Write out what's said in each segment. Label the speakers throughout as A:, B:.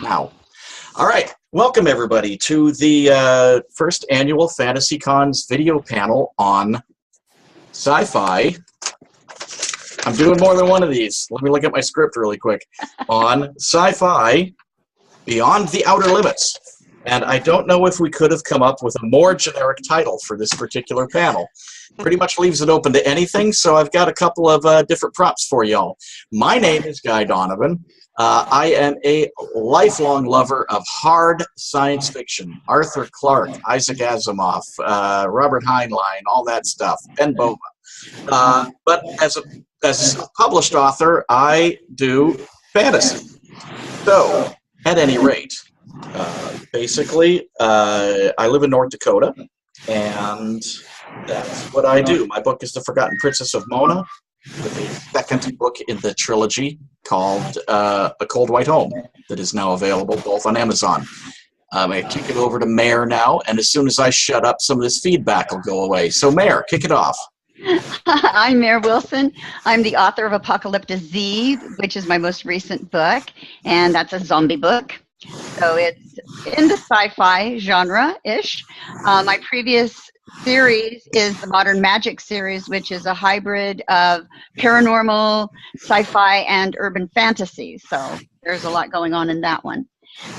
A: now. All right, welcome everybody to the first annual FantasyCon's video panel on sci-fi. I'm doing more than one of these. Let me look at my script really quick. On sci-fi, Beyond the Outer Limits. And I don't know if we could have come up with a more generic title for this particular panel. Pretty much leaves it open to anything, so I've got a couple of different prompts for y'all. My name is Guy Donovan. I am a lifelong lover of hard science fiction. Arthur Clarke, Isaac Asimov, Robert Heinlein, all that stuff, Ben Bova. But as a published author, I do fantasy. So, at any rate, basically, I live in North Dakota, and that's what I do. My book is The Forgotten Princess of Mona, with a second book in the trilogy called A Cold White Home that is now available both on Amazon. I'm going to kick it over to Mare now, and as soon as I shut up, some of this feedback will go away. So, Mare, kick it off.
B: I'm Mare Wilson. I'm the author of Apocalyptus Z, which is my most recent book, and that's a zombie book. So it's in the sci-fi genre-ish. My previous series is the Modern Magic series, which is a hybrid of paranormal, sci-fi, and urban fantasy. So there's a lot going on in that one.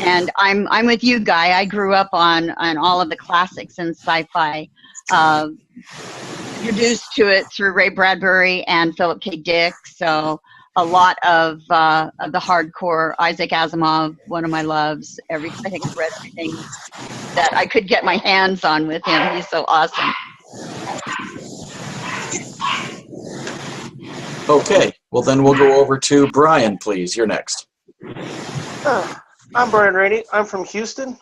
B: And I'm with you, Guy. I grew up on all of the classics in sci-fi. Introduced to it through Ray Bradbury and Philip K. Dick. So a lot of the hardcore Isaac Asimov, one of my loves. I think I've read everything that I could get my hands on with him. He's so awesome.
A: Okay, well then we'll go over to Brian, please. You're next.
C: I'm Brian Rainey. I'm from Houston.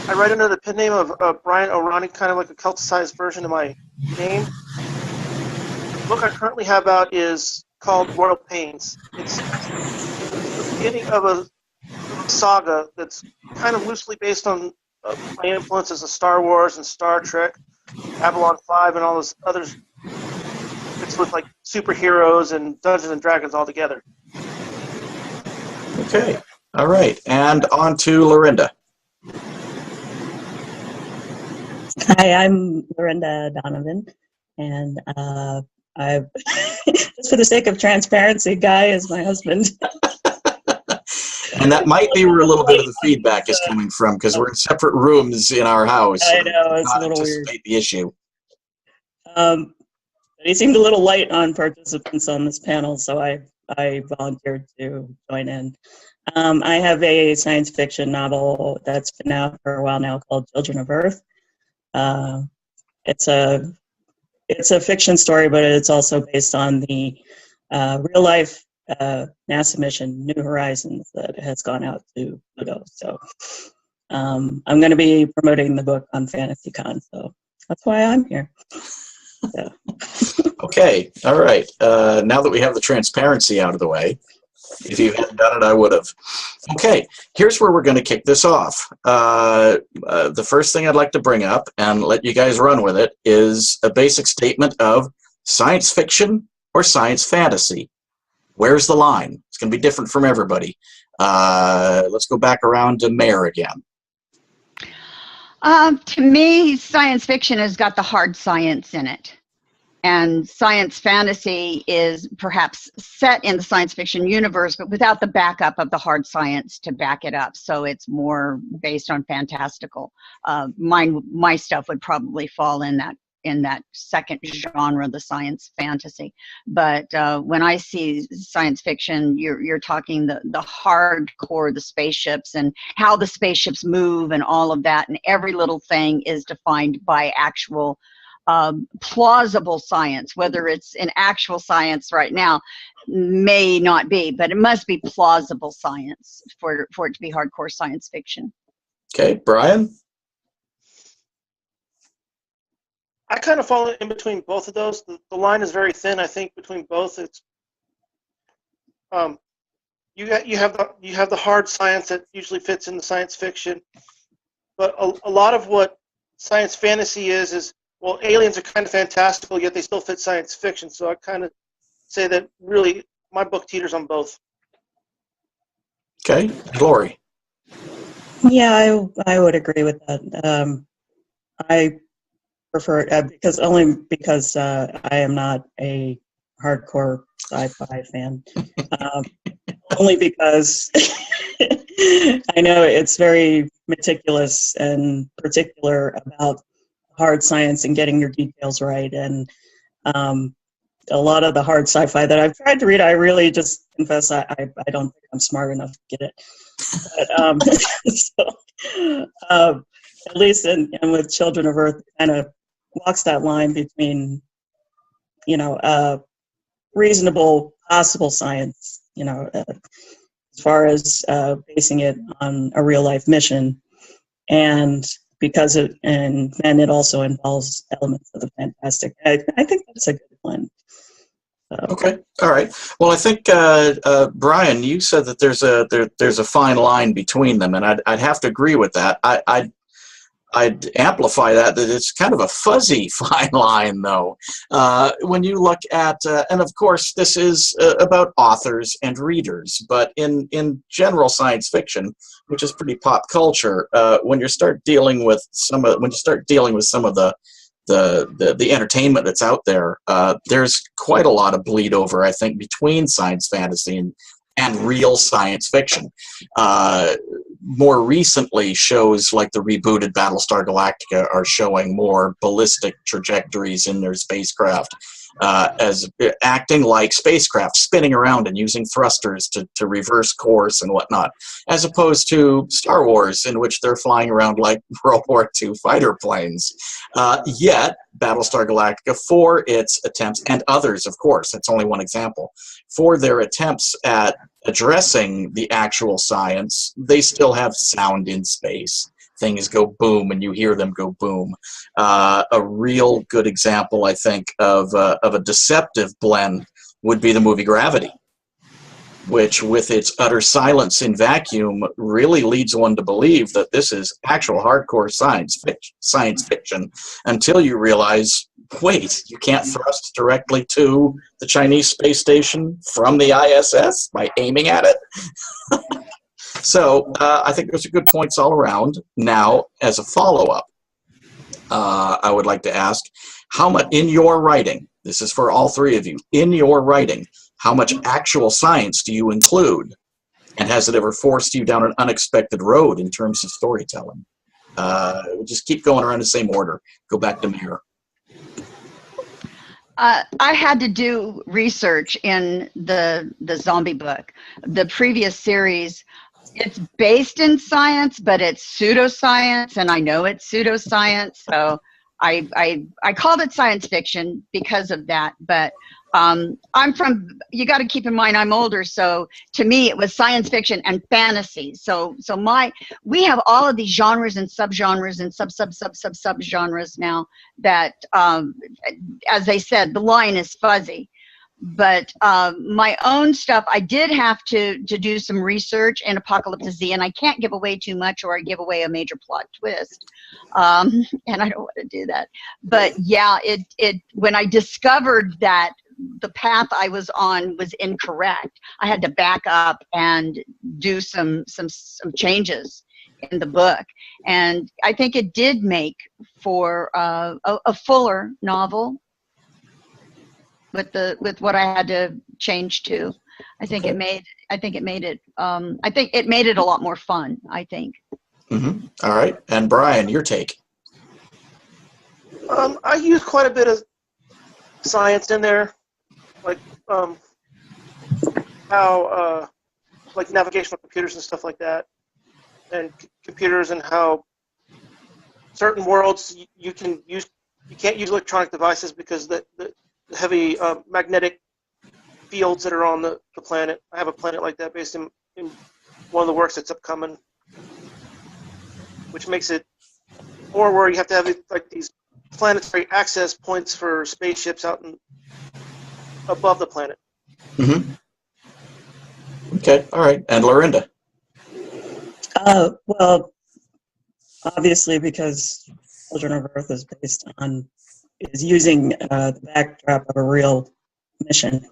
C: I write under the pen name of Brian O'Roney, kind of like a cult-sized version of my name. The book I currently have out is called Royal Pains. It's the beginning of a saga that's kind of loosely based on my influences of Star Wars and Star Trek, Babylon 5, and all those others. It's with like superheroes and Dungeons and Dragons all together.
A: Okay, all right, and on to Lorinda.
D: Hi, I'm Lorinda Donovan, and I, just for the sake of transparency, Guy is my husband.
A: And that might be where a little bit of the feedback is coming from, because we're in separate rooms in our house.
D: I know, it's a little weird.
A: The issue.
D: But he seemed a little light on participants on this panel, so I volunteered to join in. I have a science fiction novel that's been out for a while now called Children of Earth. It's a fiction story, but it's also based on the real life NASA mission New Horizons that has gone out to Pluto. So I'm going to be promoting the book on FantasyCon, so that's why I'm here. So.
A: Okay, all right. Now that we have the transparency out of the way, if you hadn't done it, I would have. Okay, here's where we're going to kick this off. The first thing I'd like to bring up and let you guys run with it is a basic statement of science fiction or science fantasy. Where's the line? It's going to be different from everybody. Let's go back around to Mare again.
B: To me, science fiction has got the hard science in it. And science fantasy is perhaps set in the science fiction universe, but without the backup of the hard science to back it up. So it's more based on fantastical. My stuff would probably fall in that second genre, the science fantasy. But when I see science fiction, you're talking the hardcore, the spaceships and how the spaceships move and all of that, and every little thing is defined by actual plausible science. Whether it's in actual science right now may not be, but it must be plausible science for it to be hardcore science fiction.
A: Okay, Brian?
C: I kind of fall in between both of those. The line is very thin, I think, between both. It's you have the hard science that usually fits in the science fiction, but a lot of what science fantasy is well, aliens are kind of fantastical, yet they still fit science fiction. So I kind of say that really my book teeters on both.
A: Okay, Lori.
D: Yeah, I would agree with that. I prefer it because I am not a hardcore sci-fi fan. Um, Only because I know it's very meticulous and particular about hard science and getting your details right. And a lot of the hard sci-fi that I've tried to read, I really just confess I don't think I'm smart enough to get it. But at least and with Children of Earth, kind of walks that line between, reasonable, possible science, as far as basing it on a real life mission, and then it also involves elements of the fantastic. I think that's a good blend.
A: Okay, all right. Well, I think Brian, you said that there's a fine line between them, and I'd have to agree with that. I'd amplify that it's kind of a fuzzy fine line, though. When you look at, and of course, this is about authors and readers, but in general science fiction, which is pretty pop culture, when you start dealing with some of the entertainment that's out there, there's quite a lot of bleed over, I think, between science fantasy and real science fiction. More recently, shows like the rebooted Battlestar Galactica are showing more ballistic trajectories in their spacecraft, as acting like spacecraft, spinning around and using thrusters to reverse course and whatnot, as opposed to Star Wars, in which they're flying around like World War II fighter planes. Yet, Battlestar Galactica, for its attempts, and others, of course, it's only one example, for their attempts at addressing the actual science, they still have sound in space. Things go boom, and you hear them go boom. A real good example, I think, of a deceptive blend would be the movie Gravity, which, with its utter silence in vacuum, really leads one to believe that this is actual hardcore science fiction until you realize, wait, you can't thrust directly to the Chinese space station from the ISS by aiming at it. So I think those are good points all around. Now, as a follow-up, I would like to ask, how much in your writing, this is for all three of you, in your writing, how much actual science do you include? And has it ever forced you down an unexpected road in terms of storytelling? Just keep going around the same order. Go back to Mayor.
B: I had to do research in the zombie book. The previous series, it's based in science, but it's pseudoscience, and I know it's pseudoscience, so I called it science fiction because of that. But you got to keep in mind I'm older, so to me it was science fiction and fantasy. So we have all of these genres and subgenres and subgenres now that, as they said, the line is fuzzy. But my own stuff, I did have to do some research in Apocalypse Z, and I can't give away too much or I give away a major plot twist, and I don't want to do that. But yeah, it when I discovered that the path I was on was incorrect, I had to back up and do some changes in the book, and I think it did make for a fuller novel. With what I had to change to, I think it made it a lot more fun, I think.
A: Mm-hmm. All right, and Brian, your take.
C: I use quite a bit of science in there, like how like navigational computers and stuff like that, and computers, and how certain worlds you can't use electronic devices because the heavy magnetic fields that are on the planet. I have a planet like that based in one of the works that's upcoming, which makes it, or where you have to have like these planetary access points for spaceships out above the planet.
A: Mm-hmm. Okay, all right, and Lorinda.
D: Well, obviously, because Children of Earth is using the backdrop of a real mission.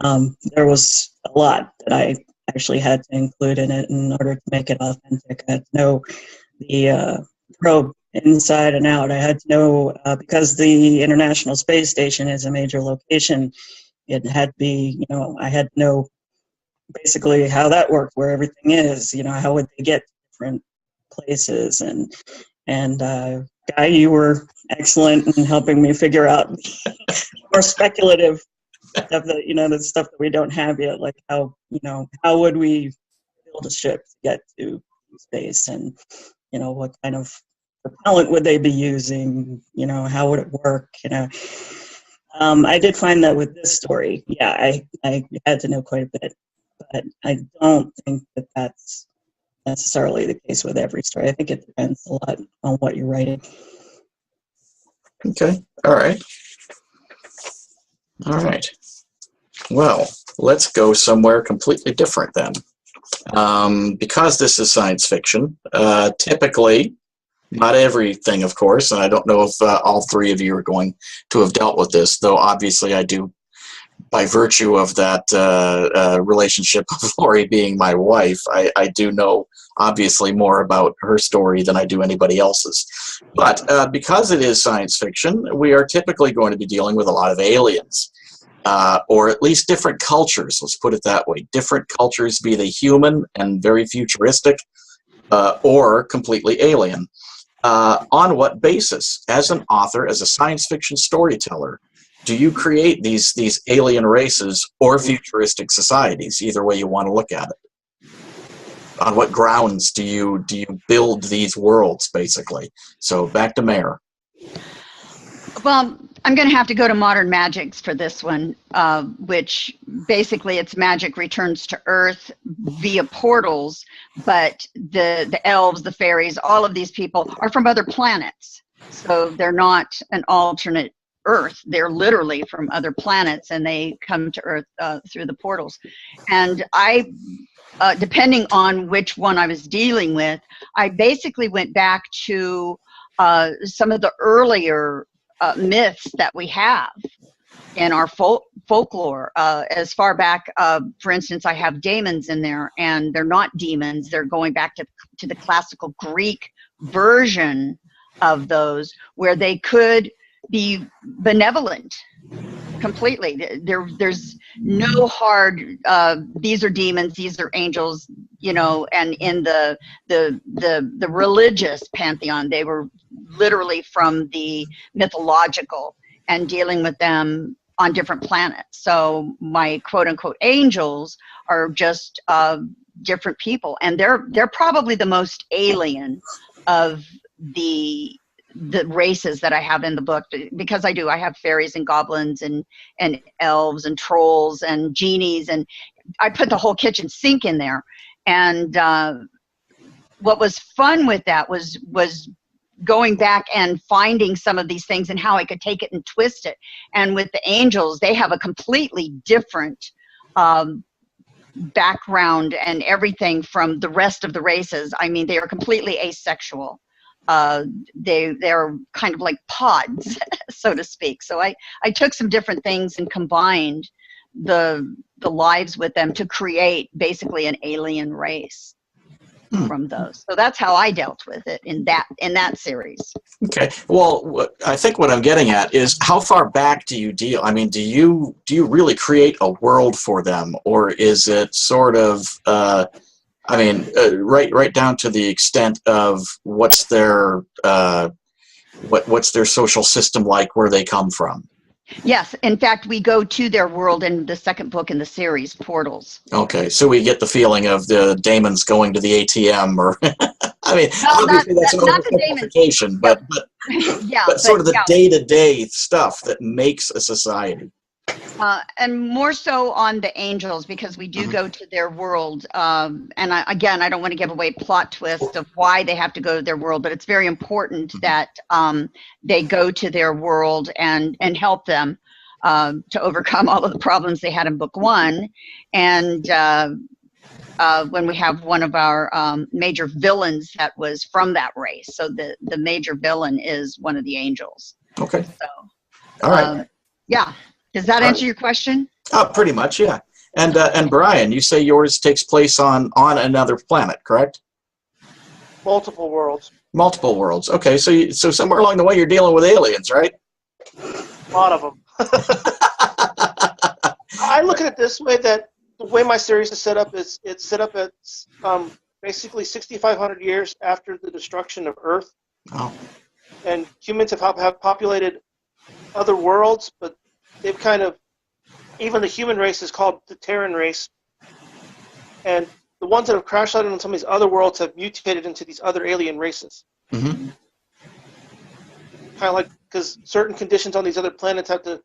D: There was a lot that I actually had to include in it in order to make it authentic. I had to know the probe inside and out. I had to know, because the International Space Station is a major location, it had to be, I had to know basically how that worked, where everything is, how would they get to different places. And Guy, you were excellent in helping me figure out more speculative stuff that, the stuff that we don't have yet, like how would we build a ship to get to space, and, what kind of propellant would they be using, how would it work, I did find that with this story, I had to know quite a bit, but I don't think that that's necessarily the case with every story. I think it depends a lot on what you're writing.
A: Okay. All right. All right. Well, let's go somewhere completely different then. Because this is science fiction, typically, not everything, of course, and I don't know if all three of you are going to have dealt with this, though obviously I do, by virtue of that relationship of Lori being my wife. I do know obviously more about her story than I do anybody else's. But because it is science fiction, we are typically going to be dealing with a lot of aliens. Or at least different cultures, let's put it that way. Different cultures, be they human and very futuristic, or completely alien. On what basis, as an author, as a science fiction storyteller, do you create these alien races or futuristic societies, either way you want to look at it? On what grounds do you build these worlds, basically? So back to Mare.
B: Well, I'm going to have to go to Modern Magics for this one, which basically it's magic returns to Earth via portals, but the elves, the fairies, all of these people are from other planets. So they're not an alternate Earth. They're literally from other planets, and they come to Earth through the portals. And I, depending on which one I was dealing with, I basically went back to some of the earlier myths that we have in our folklore. As far back, for instance, I have daemons in there, and they're not demons. They're going back to the classical Greek version of those, where they could be benevolent completely. There's no hard, these are demons, these are angels, and in the religious pantheon, they were literally from the mythological and dealing with them on different planets. So my quote unquote angels are just different people, and they're probably the most alien of the races that I have in the book, because I have fairies and goblins and elves and trolls and genies, and I put the whole kitchen sink in there. And what was fun with that was going back and finding some of these things and how I could take it and twist it. And with the angels, they have a completely different background and everything from the rest of the races. I mean, they are completely asexual. They're kind of like pods, so to speak. So I took some different things and combined the lives with them to create basically an alien race from those. So that's how I dealt with it in that series.
A: Okay. Well, I think what I'm getting at is, how far back do you deal? I mean, do you really create a world for them, or is it sort of right down to the extent of what's their social system like, where they come from?
B: Yes, in fact, we go to their world in the second book in the series, Portals.
A: Okay, so we get the feeling of the daemons going to the ATM, or I mean,
B: no,
A: obviously that's an
B: not
A: oversimplification, but
B: yeah,
A: but sort of the day-to-day stuff that makes a society.
B: And more so on the angels, because we do go to their world. And I don't want to give away plot twist of why they have to go to their world, but it's very important that they go to their world and help them to overcome all of the problems they had in book one. And when we have one of our major villains that was from that race. So the major villain is one of the angels.
A: Okay.
B: So,
A: all right.
B: yeah. Does that answer your question?
A: Pretty much, yeah. And Brian, you say yours takes place on another planet, correct?
C: Multiple worlds.
A: Multiple worlds. Okay, so somewhere along the way you're dealing with aliens, right?
C: A lot of them. I look at it this way, that the way my series is set up is it's set up at basically 6,500 years after the destruction of Earth.
A: Oh.
C: And humans have populated other worlds, but they've kind of, even the human race is called the Terran race. And the ones that have crash landed on some of these other worlds have mutated into these other alien races.
A: Mm-hmm.
C: Kind of like, because certain conditions on these other planets have to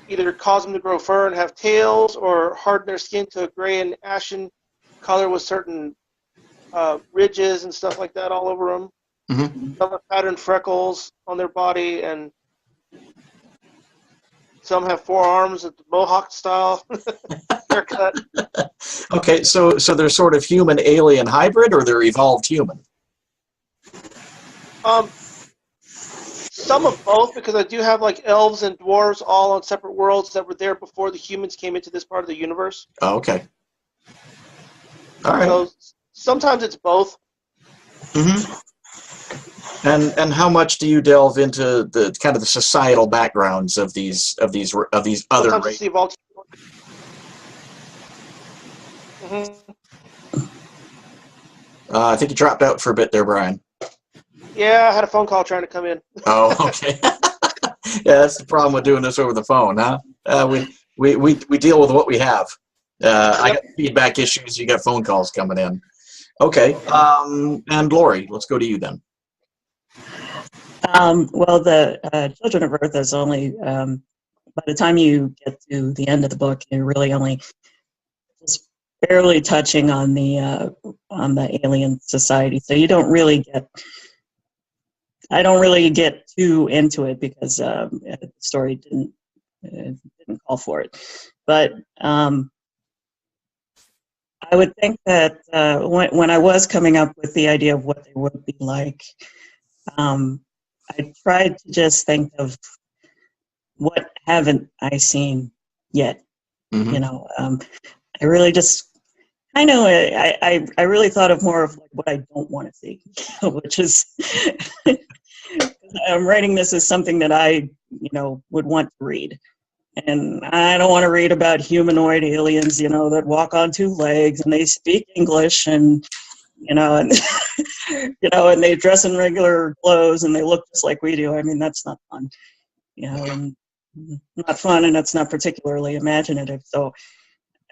C: either cause them to grow fur and have tails, or harden their skin to a gray and ashen color with certain ridges and stuff like that all over them.
A: Mm-hmm.
C: Some have patterned freckles on their body, and some have forearms at the Mohawk style haircut.
A: Okay, so they're sort of human-alien hybrid, or they're evolved human?
C: Some of both, because I do have like elves and dwarves all on separate worlds that were there before the humans came into this part of the universe.
A: Oh, okay. All right.
C: So sometimes it's both.
A: Mm-hmm. And how much do you delve into the kind of the societal backgrounds of these other
C: Sometimes
A: races?
C: it's evolved. Mm-hmm.
A: I think you dropped out for a bit there, Brian.
C: Yeah, I had a phone call trying to come in.
A: Oh, okay. Yeah, that's the problem with doing this over the phone, huh? We deal with what we have. I got feedback issues. You got phone calls coming in. Okay. And Lori, let's go to you then.
D: Well, the Children of Earth is only, by the time you get to the end of the book, you're really only just barely touching on the alien society. So you don't really I don't really get too into it because the story didn't call for it. But I would think that when I was coming up with the idea of what they would be like, I tried to just think of what haven't I seen yet.
A: Mm-hmm.
D: You know, I really just, I know, I really thought of more of like what I don't want to see, which is, I'm writing this as something that I, would want to read. And I don't want to read about humanoid aliens, that walk on two legs and they speak English and, and, and they dress in regular clothes and they look just like we do. I mean, that's not fun, and not fun, and it's not particularly imaginative. So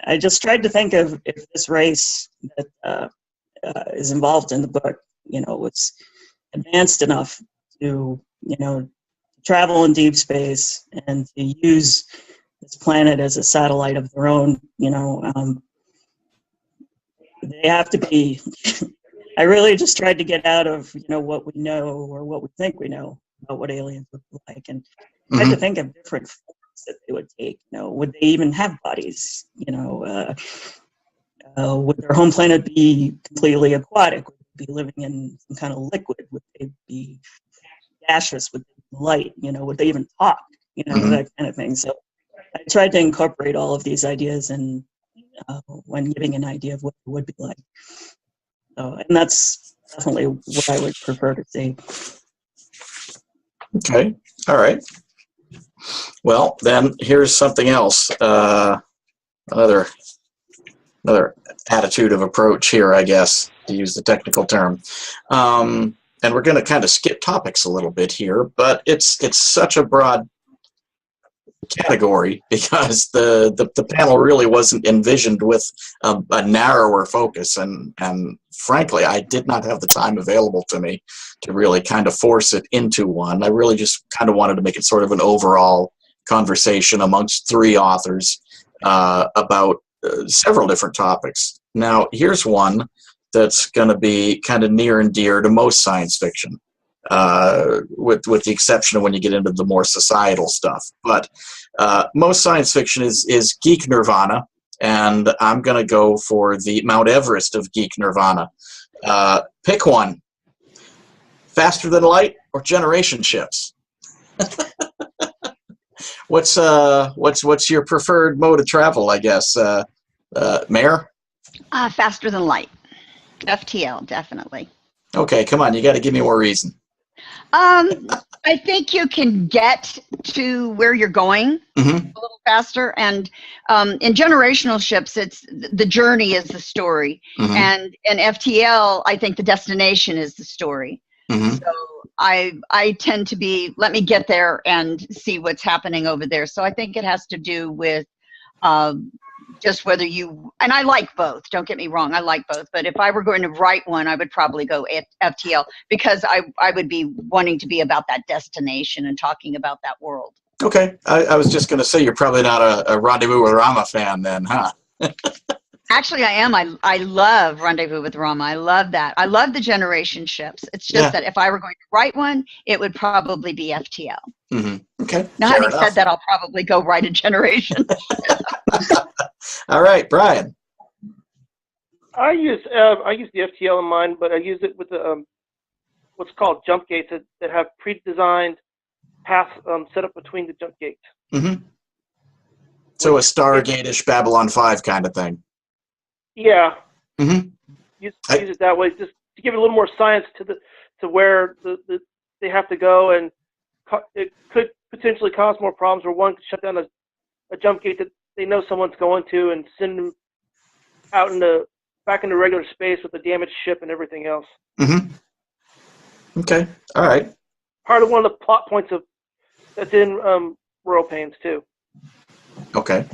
D: I just tried to think of if this race that is involved in the book, was advanced enough to, travel in deep space and to use this planet as a satellite of their own, they have to be, I really just tried to get out of, what we know or what we think we know about what aliens would be like, and tried to think of different forms that they would take. Would they even have bodies? Would their home planet be completely aquatic? Would they be living in some kind of liquid? Would they be gaseous? Would they be light? Would they even talk? That kind of thing. So I tried to incorporate all of these ideas and when giving an idea of what it would be like. So, and that's definitely what I would prefer to see.
A: Okay. All right. Well, then here's something else. Another attitude of approach here, I guess, to use the technical term. And we're going to kind of skip topics a little bit here, but it's such a broad category because the panel really wasn't envisioned with a narrower focus, and frankly I did not have the time available to me to really kind of force it into one. I really just kind of wanted to make it sort of an overall conversation amongst three authors about several different topics. Now here's one that's going to be kind of near and dear to most science fiction, with the exception of when you get into the more societal stuff. But most science fiction is geek nirvana, and I'm going to go for the Mount Everest of geek nirvana. Pick one. Faster than light or generation ships? What's your preferred mode of travel, I guess? Mayor?
B: Faster than light. FTL, definitely.
A: Okay, come on. You got to give me more reason.
B: I think you can get to where you're going
A: Mm-hmm.
B: a little faster. And in generational ships, it's the journey is the story.
A: Mm-hmm.
B: And in FTL, I think the destination is the story.
A: Mm-hmm.
B: So I tend to be, let me get there and see what's happening over there. So I think it has to do with just whether you, and I like both, don't get me wrong, I like both, but if I were going to write one, I would probably go FTL because I would be wanting to be about that destination and talking about that world.
A: Okay, I was just going to say you're probably not a Rendezvous with Rama fan then, huh?
B: Actually, I am. I love Rendezvous with Rama. I love that. I love the generation ships. It's just that if I were going to write one, it would probably be FTL.
A: Mm-hmm. Okay.
B: Now, having said that, I'll probably go write a generation.
A: All right, Brian.
C: I use the FTL in mine, but I use it with the what's called jump gates that have pre-designed paths set up between the jump gates.
A: Mm-hmm. So a Stargate-ish Babylon 5 kind of thing.
C: Yeah.
A: Mm-hmm.
C: Use it that way, just to give it a little more science to where they have to go, and it could potentially cause more problems where one could shut down a jump gate that they know someone's going to and send them out back into regular space with a damaged ship and everything else.
A: Mm-hmm. Okay. All right.
C: Part of one of the plot points that's in Royal Pains too.
A: Okay.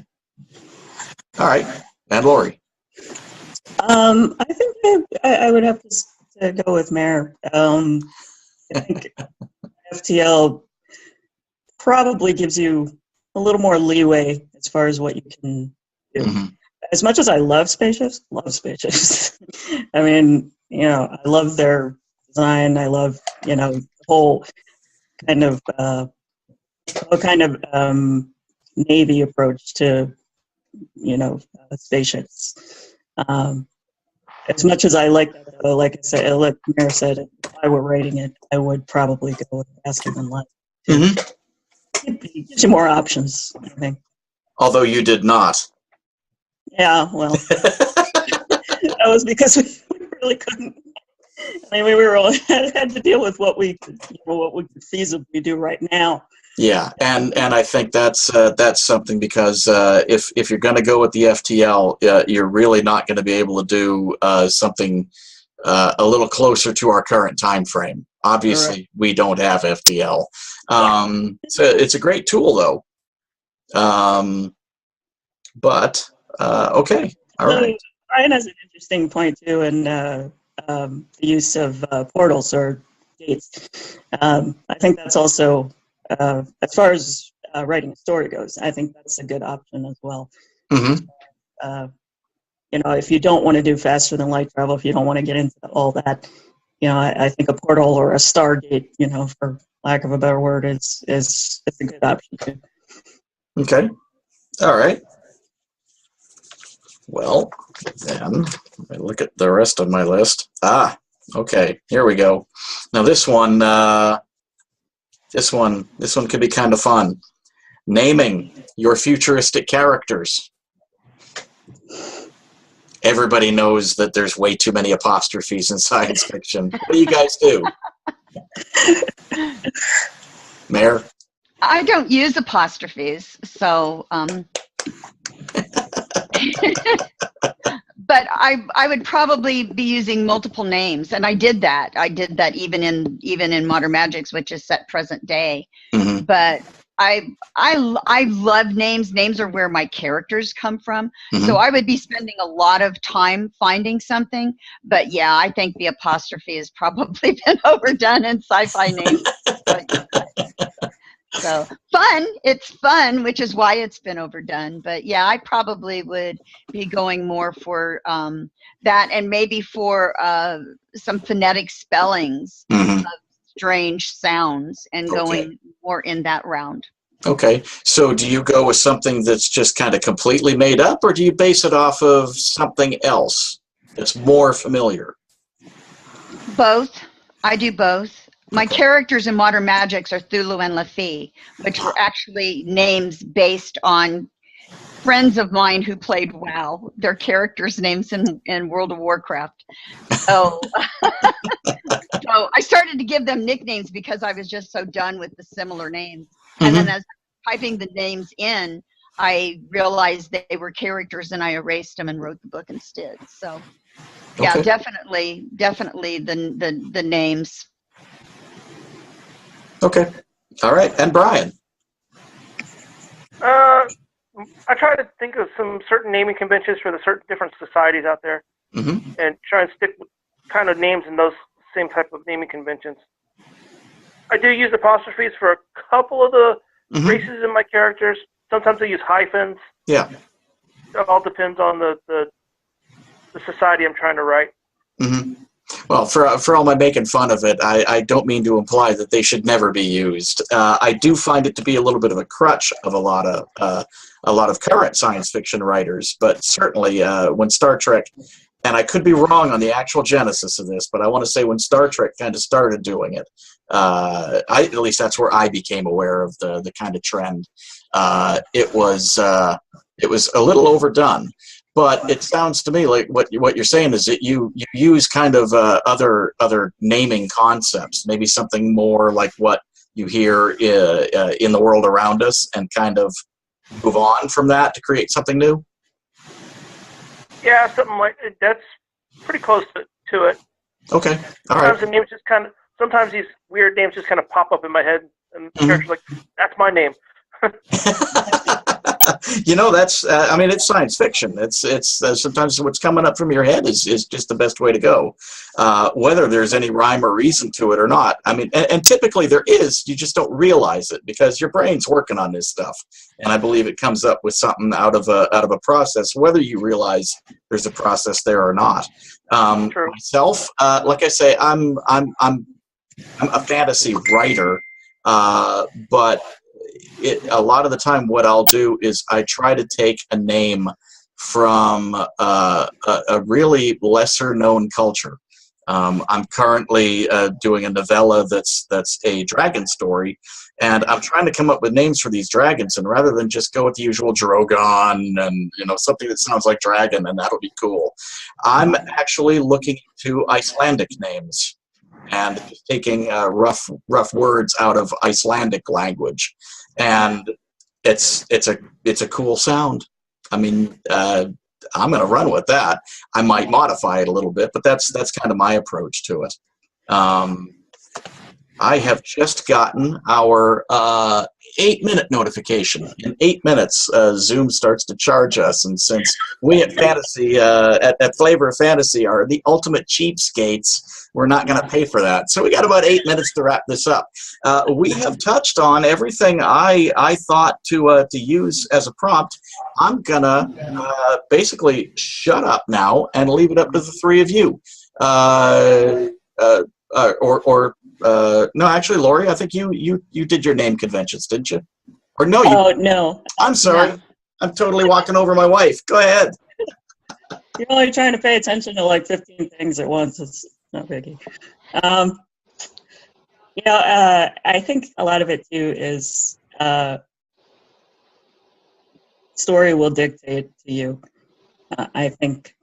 A: All right. And Lori.
D: I think I would have to go with Mayor. I think FTL probably gives you a little more leeway as far as what you can do.
A: Mm-hmm.
D: As much as I love spaceships. I mean, I love their design. I love, the whole kind of Navy approach to, spaceships. As much as I like that, though, like I said, like Mayor said, if I were writing it, I would probably go with Faster Than Light.
A: Mm-hmm.
D: It gives you more options, I think.
A: Although you did not.
D: Yeah, well, that was because we really couldn't. I mean, we had to deal with what we could feasibly do right now.
A: Yeah, and I think that's something because if you're going to go with the FTL, you're really not going to be able to do something a little closer to our current time frame. Obviously,
D: Correct.
A: We don't have FTL. So it's a great tool, though. But okay, all right.
D: Brian has an interesting point too, in the use of portals or gates. I think that's also. As far as writing a story goes, I think that's a good option as well.
A: Mm-hmm.
D: If you don't want to do faster than light travel, if you don't want to get into all that, I think a portal or a Stargate, for lack of a better word, it's a good option too.
A: Okay. All right. Well, then let me look at the rest of my list. Okay. Here we go. Now this one. This one could be kind of fun. Naming your futuristic characters. Everybody knows that there's way too many apostrophes in science fiction. What do you guys do? Mayor?
B: I don't use apostrophes, so but I would probably be using multiple names, and I did that. I did that even in Modern Magics, which is set present day.
A: Mm-hmm.
B: But I love names. Names are where my characters come from.
A: Mm-hmm.
B: So I would be spending a lot of time finding something. But yeah, I think the apostrophe has probably been overdone in sci-fi names. So fun, it's fun, which is why it's been overdone. But yeah, I probably would be going more for that, and maybe for some phonetic spellings
A: Mm-hmm.
B: of strange sounds, and going more in that round.
A: Okay, so do you go with something that's just kind of completely made up, or do you base it off of something else that's more familiar?
B: Both. I do both. My characters in Modern Magics are Thulu and Lafi, which were actually names based on friends of mine who played WoW, their characters' names in World of Warcraft. So, so I started to give them nicknames because I was just so done with the similar names. And then as typing the names in, I realized they were characters, and I erased them and wrote the book instead. So, yeah,
A: Okay.
B: definitely the names.
A: Okay. All right. And Brian.
C: I try to think of some certain naming conventions for the certain different societies out there, and try and stick with kind of names in those same type of naming conventions. I do use apostrophes for a couple of the races in my characters. Sometimes I use hyphens.
A: Yeah.
C: It all depends on the society I'm trying to write.
A: Well, for all my making fun of it, I don't mean to imply that they should never be used. I do find it to be a little bit of a crutch of a lot of current science fiction writers, but certainly when Star Trek, and I could be wrong on the actual genesis of this, but I want to say when Star Trek kind of started doing it, at least that's where I became aware of the kind of trend. It was a little overdone. But it sounds to me like what you're saying is that you use kind of other naming concepts, maybe something more like what you hear in the world around us, and kind of move on from that to create something new.
C: Yeah, something like that's pretty close to it.
A: Okay, all
C: sometimes
A: right.
C: The names just kind of sometimes these weird names just kind of pop up in my head, and the character's like, "That's my name."
A: You know, that's I mean, it's science fiction. It's sometimes what's coming up from your head is just the best way to go, whether there's any rhyme or reason to it or not. I mean, and typically there is. You just don't realize it because your brain's working on this stuff, and I believe it comes up with something out of a process, whether you realize there's a process there or not. Myself, like I say, I'm a fantasy writer, but a lot of the time what I'll do is I try to take a name from a really lesser known culture. I'm currently doing a novella that's a dragon story, and I'm trying to come up with names for these dragons, and rather than just go with the usual Drogon and something that sounds like dragon and that'll be cool, I'm actually looking into Icelandic names and just taking rough words out of Icelandic language. And it's a cool sound. I mean, I'm going to run with that. I might modify it a little bit, but that's kind of my approach to it. I have just gotten our 8-minute notification. In 8 minutes, Zoom starts to charge us, and since we at Fantasy, at Flavor of Fantasy, are the ultimate cheapskates, we're not going to pay for that. So we got about 8 minutes to wrap this up. We have touched on everything I thought to use as a prompt. I'm going to basically shut up now and leave it up to the three of you. No, actually, Lori, I think you did your name conventions, didn't you? Or no, you?
D: Oh, no.
A: I'm sorry.
D: No.
A: I'm totally walking over my wife. Go ahead.
D: You're only trying to pay attention to like 15 things at once. It's not biggie. I think a lot of it too is story will dictate to you. I think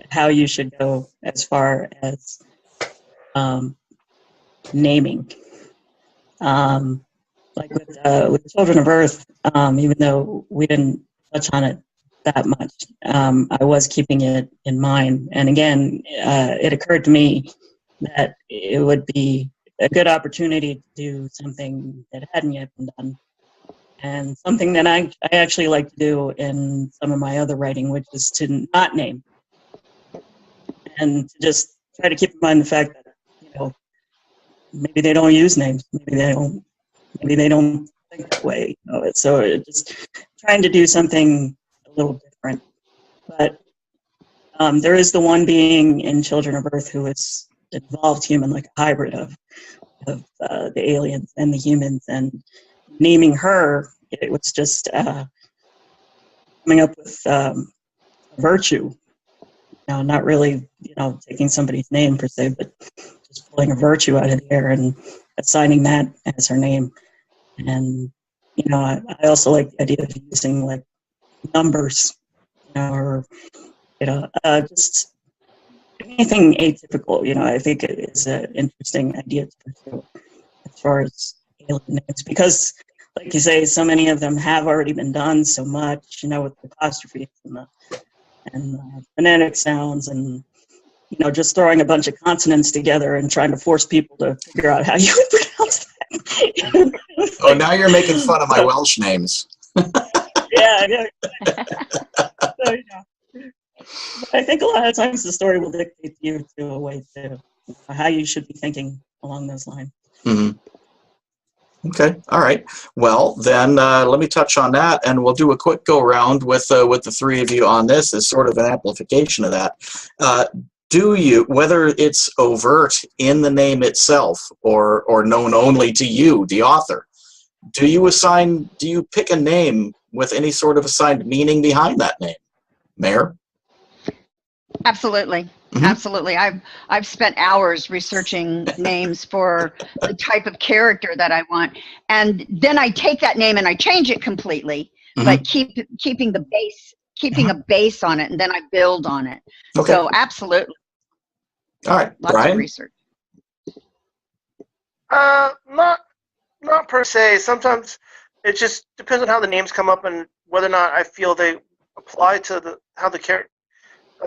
D: how you should go as far as naming. Like with Children of Earth, even though we didn't touch on it that much, I was keeping it in mind. And again, it occurred to me that it would be a good opportunity to do something that hadn't yet been done. And something that I actually like to do in some of my other writing, which is to not name. And to just try to keep in mind the fact that, maybe they don't use names. Maybe they don't think that way. So it's just trying to do something a little different. But there is the one being in Children of Earth who is an evolved human, like a hybrid of the aliens and the humans. And naming her, it was just coming up with virtue. Not really, taking somebody's name per se, but just pulling a virtue out of the air and assigning that as her name. And, I also like the idea of using like numbers, or just anything atypical. I think it is an interesting idea to pursue as far as alien names, because, like you say, so many of them have already been done so much, with the apostrophes and the phonetic sounds, and just throwing a bunch of consonants together and trying to force people to figure out how you would pronounce that.
A: Oh, now you're making fun of my Welsh names.
D: Yeah. So, I think a lot of times the story will dictate you to a way to how you should be thinking along those lines.
A: Mm-hmm. Okay, all right. Well, then let me touch on that, and we'll do a quick go-round with the three of you on this as sort of an amplification of that. Do you, whether it's overt in the name itself or known only to you, the author, do you pick a name with any sort of assigned meaning behind that name? Mayor?
B: Absolutely.
A: Mm-hmm.
B: Absolutely. I've spent hours researching names for the type of character that I want. And then I take that name and I change it completely, but keeping the base, keeping a base on it, and then I build on it.
A: Okay.
B: So absolutely.
A: All right.
B: Lots
A: Brian?
B: of research.
C: Not per se. Sometimes it just depends on how the names come up and whether or not I feel they apply to how the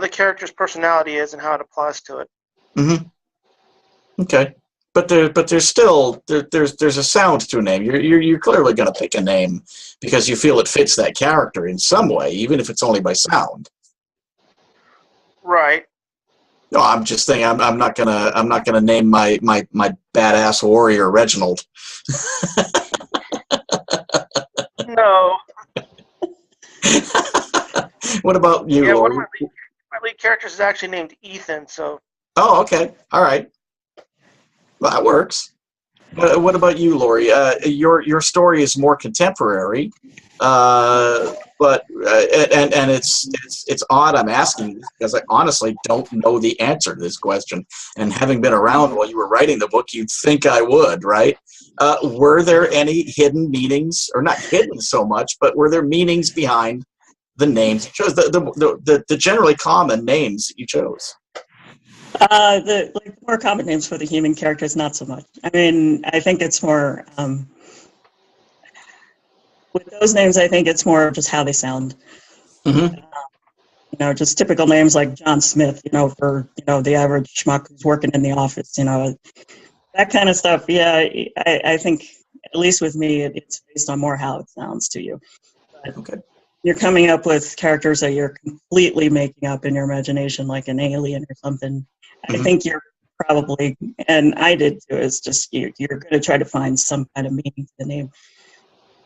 C: character's personality is and how it applies to it.
A: Mm-hmm. Okay. But there's still there's a sound to a name. You're clearly going to pick a name because you feel it fits that character in some way, even if it's only by sound.
C: Right.
A: No, I'm just saying I'm not gonna name my badass warrior Reginald.
C: No.
A: What about you?
C: Yeah, one of my lead characters is actually named Ethan. So.
A: Oh, okay. All right. Well, that works. What about you, Lori? Your story is more contemporary, but it's odd I'm asking this because I honestly don't know the answer to this question. And having been around while you were writing the book, you'd think I would, right? Were there any hidden meanings, or not hidden so much, but were there meanings behind the names you chose, the generally common names that you chose?
D: The more common names for the human characters, not so much. I mean, I think it's more with those names. I think it's more just how they sound.
A: Mm-hmm.
D: Just typical names like John Smith. For the average schmuck who's working in the office. That kind of stuff. Yeah, I think at least with me, it's based on more how it sounds to you. But
A: okay.
D: You're coming up with characters that you're completely making up in your imagination, like an alien or something. I think you're probably, and I did too, is just you're going to try to find some kind of meaning to the name.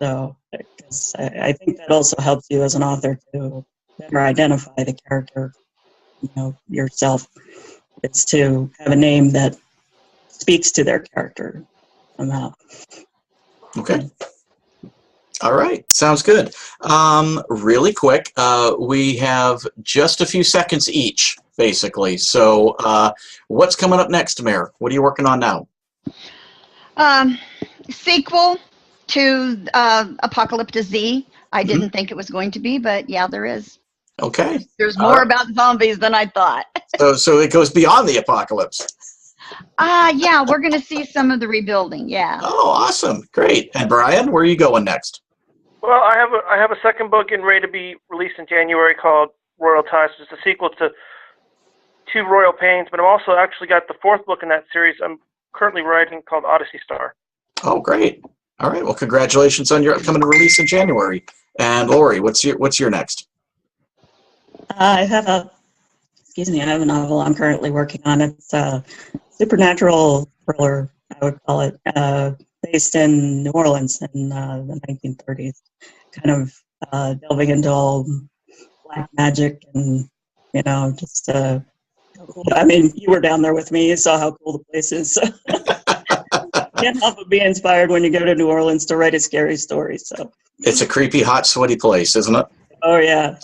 D: So, because I think that also helps you as an author to better identify the character, yourself. It's to have a name that speaks to their character somehow.
A: Okay. All right, sounds good. Really quick, we have just a few seconds each, basically. So what's coming up next, Mayor? What are you working on now?
B: Sequel to Apocalypse Z. I didn't think it was going to be, but yeah, there is.
A: Okay.
B: There's more about zombies than I thought.
A: So it goes beyond the apocalypse.
B: Yeah, we're going to see some of the rebuilding, yeah.
A: Oh, awesome. Great. And Brian, where are you going next?
C: Well, I have a second book getting ready to be released in January called Royal Ties. It's a sequel to Royal Pains, but I've also actually got the fourth book in that series I'm currently writing called Odyssey Star.
A: Oh, great. All right. Well, congratulations on your upcoming release in January. And Lori, what's your next?
D: I have a novel I'm currently working on. It's a supernatural thriller, I would call it, based in New Orleans in the 1930s, kind of delving into all black magic and, just, I mean, you were down there with me, you saw how cool the place is. So. Can't help but be inspired when you go to New Orleans to write a scary story. So
A: it's a creepy, hot, sweaty place, isn't it?
D: Oh, yeah.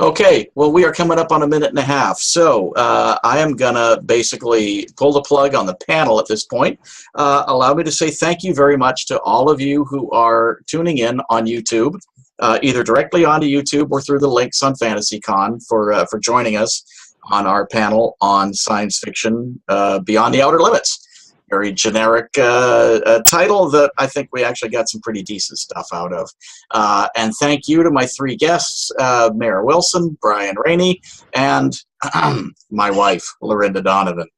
A: Okay, well, we are coming up on a minute and a half, so I am going to basically pull the plug on the panel at this point. Allow me to say thank you very much to all of you who are tuning in on YouTube. either directly onto YouTube or through the links on FantasyCon for joining us on our panel on science fiction Beyond the Outer Limits. Very generic title that I think we actually got some pretty decent stuff out of. And thank you to my three guests, Mayor Wilson, Brian Rainey, and my wife, Lorinda Donovan.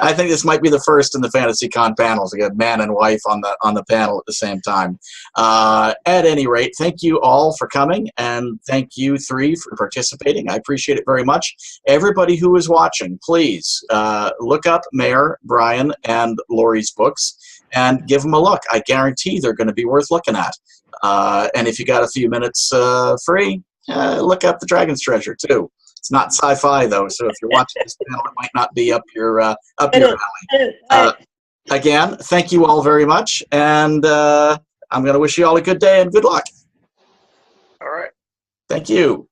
A: I think this might be the first in the FantasyCon panels to get man and wife on the panel at the same time. At any rate, thank you all for coming, and thank you three for participating. I appreciate it very much. Everybody who is watching, please look up Mayor, Brian, and Lori's books and give them a look. I guarantee they're going to be worth looking at. And if you got a few minutes free, look up The Dragon's Treasure too. It's not sci-fi though, so if you're watching this panel, it might not be up your alley. Again, thank you all very much, and I'm going to wish you all a good day and good luck.
C: All right.
A: Thank you.